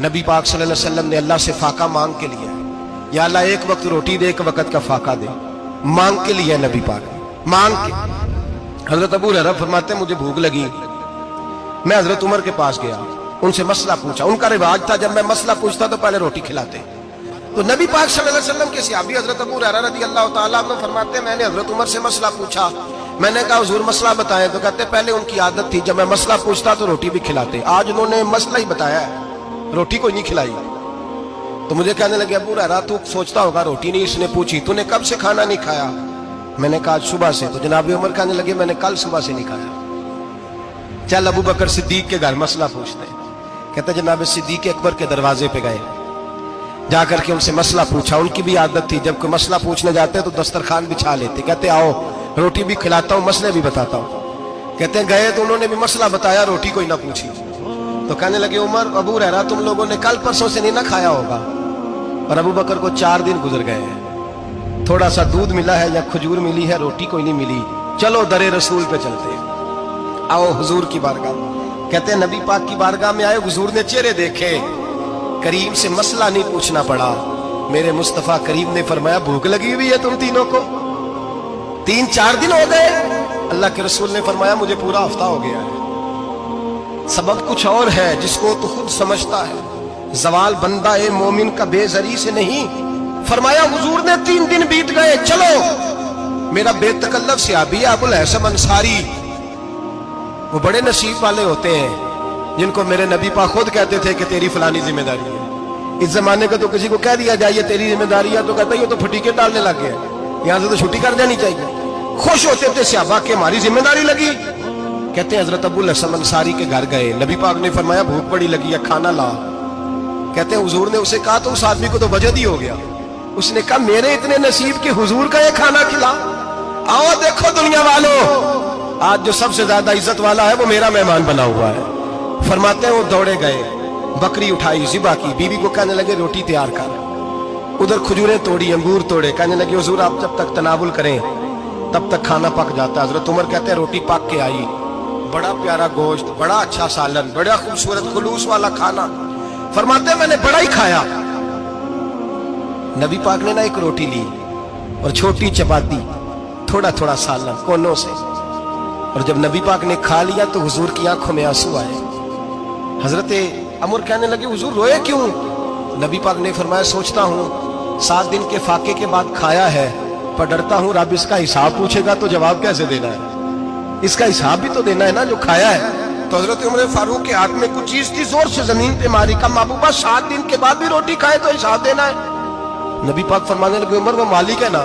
نبی پاک صلی اللہ علیہ وسلم نے اللہ سے فاقہ مانگ کے لیا، یا اللہ ایک وقت روٹی دے، ایک وقت کا فاقہ دے، مانگ کے لیا نبی پاک مانگ کے۔ حضرت ابو ہریرہ فرماتے ہیں مجھے بھوک لگی، میں حضرت عمر کے پاس گیا، ان سے مسئلہ پوچھا۔ ان کا رواج تھا جب میں مسئلہ پوچھتا تو پہلے روٹی کھلاتے۔ تو نبی پاک صلی اللہ علیہ وسلم کے صحابی حضرت ابو ہریرہ رضی اللہ تعالیٰ عنہ فرماتے ہیں میں نے حضرت عمر سے مسئلہ پوچھا، میں نے کہا حضور مسئلہ بتائیں، تو کہتے پہلے ان کی عادت تھی جب میں مسئلہ پوچھتا تو روٹی بھی کھلاتے، آج انہوں نے مسئلہ ہی بتایا ہے، روٹی کوئی نہیں کھلائی۔ تو مجھے کہنے لگے ابو ہریرہ تو سوچتا ہوگا روٹی نہیں اس نے پوچھی، تو نے کب سے کھانا نہیں کھایا؟ میں نے کہا صبح سے۔ تو جناب عمر کہنے لگے میں نے کل صبح سے نہیں کھایا، چل ابو بکر صدیق کے گھر مسئلہ پوچھتے ہیں۔ کہتے جناب صدیق اکبر کے دروازے پہ گئے، جا کر کے ان سے مسئلہ پوچھا۔ ان کی بھی عادت تھی جب کوئی مسئلہ پوچھنے جاتے تو دسترخوان بچھا لیتے، کہتے آؤ روٹی بھی کھلاتا ہوں مسئلے بھی بتاتا ہوں۔ کہتے ہیں گئے تو انہوں نے بھی مسئلہ بتایا، روٹی کوئی نہ پوچھی۔ تو کہنے لگے عمر ابو ہریرہ تم لوگوں نے کل پرسوں سے نہیں نہ کھایا ہوگا۔ اور ابو بکر کو 4 دن گزر گئے ہیں، تھوڑا سا دودھ ملا ہے یا کھجور ملی ہے، روٹی کوئی نہیں ملی، چلو در رسول پہ چلتے ہیں، آؤ حضور کی بارگاہ۔ کہتے ہیں نبی پاک کی بارگاہ میں آئے، حضور نے چہرے دیکھے، کریم سے مسئلہ نہیں پوچھنا پڑا۔ میرے مصطفیٰ کریم نے فرمایا بھوک لگی ہوئی ہے تم تینوں کو؟ 3-4 دن ہو گئے؟ اللہ کے رسول نے فرمایا مجھے پورا ہفتہ ہو گیا ہے۔ سبب کچھ اور ہے جس کو تو خود سمجھتا ہے، زوال بندہ مومن کا بے زری سے نہیں۔ فرمایا حضور نے 3 دن بیت گئے، چلو۔ میرا بے تکلف صحابی ابو الحسن انصاری، وہ بڑے نصیب والے ہوتے ہیں جن کو میرے نبی پاک خود کہتے تھے کہ تیری فلانی ذمہ داری ہے۔ اس زمانے کا تو کسی کو کہہ دیا جائے تیری ذمہ داری ہے تو کہتا ہے یہ تو پھٹیکے ڈالنے لگ گئے، یہاں سے تو چھٹی کر جانی چاہیے۔ خوش ہوتے تھے صحابہ کہ ہماری ذمہ داری لگی۔ کہتے ہیں حضرت ابو الحسن انصاری کے گھر گئے، نبی پاک نے فرمایا بھوک بڑی لگی ہے کھانا لا۔ کہتے ہیں حضور نے اسے کہا تو اس آدمی کو تو وجد ہی ہو گیا، اس نے کہا میرے اتنے نصیب کہ حضور کا یہ کھانا کھلا۔ آؤ دیکھو دنیا والوں، آج جو سب سے زیادہ عزت والا ہے وہ میرا مہمان بنا ہوا ہے۔ فرماتے ہیں وہ دوڑے گئے، بکری اٹھائی ذبح کی، بیوی کو کہنے لگے روٹی تیار کر، ادھر کھجوریں توڑی، انگور توڑے، کہنے لگے حضور آپ جب تک تناول کریں تب تک کھانا پک جاتا ہے۔ حضرت عمر کہتے ہیں روٹی پک کے آئی، بڑا پیارا گوشت، بڑا اچھا سالن، بڑا خوبصورت خلوص والا کھانا۔ فرماتے ہیں میں نے بڑا ہی کھایا۔ نبی پاک نے نہ ایک روٹی لی اور چھوٹی چپاتی، تھوڑا تھوڑا سالن کونوں سے، اور جب نبی پاک نے کھا لیا تو حضور کی آنکھوں میں آنسو آئے۔ حضرت عمر کہنے لگے حضور روئے کیوں؟ نبی پاک نے فرمایا سوچتا ہوں 7 دن کے فاقے کے بعد کھایا ہے، پر ڈرتا ہوں رب اس کا حساب پوچھے گا تو جواب کیسے دینا ہے، اس کا حساب بھی تو دینا ہے نا جو کھایا ہے۔ تو حضرت عمر فاروق کے ہاتھ میں کچھ چیز تھی، زور سے زمین پہ ماری، کہا محبوبہ 7 دن کے بعد بھی روٹی کھائے تو حساب دینا ہے؟ نبی پاک فرمانے لگے عمر وہ مالک ہے نا،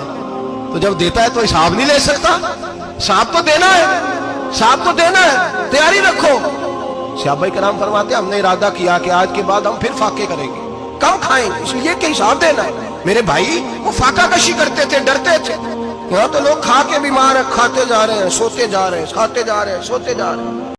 تو جب دیتا ہے تو حساب نہیں لے سکتا، حساب تو دینا ہے، حساب تو دینا ہے، تیاری رکھو۔ صحابہ کرام فرماتے ہیں ہم نے ارادہ کیا کہ آج کے بعد ہم پھر فاقے کریں گے، کم کھائیں گے، اس لیے کہ حساب دینا ہے۔ میرے بھائی وہ فاقہ کشی کرتے تھے، ڈرتے تھے۔ یہاں تو لوگ کھا کے بیمار ہیں، کھاتے جا رہے ہیں، سوتے جا رہے ہیں، کھاتے جا رہے ہیں، سوتے جا رہے ہیں۔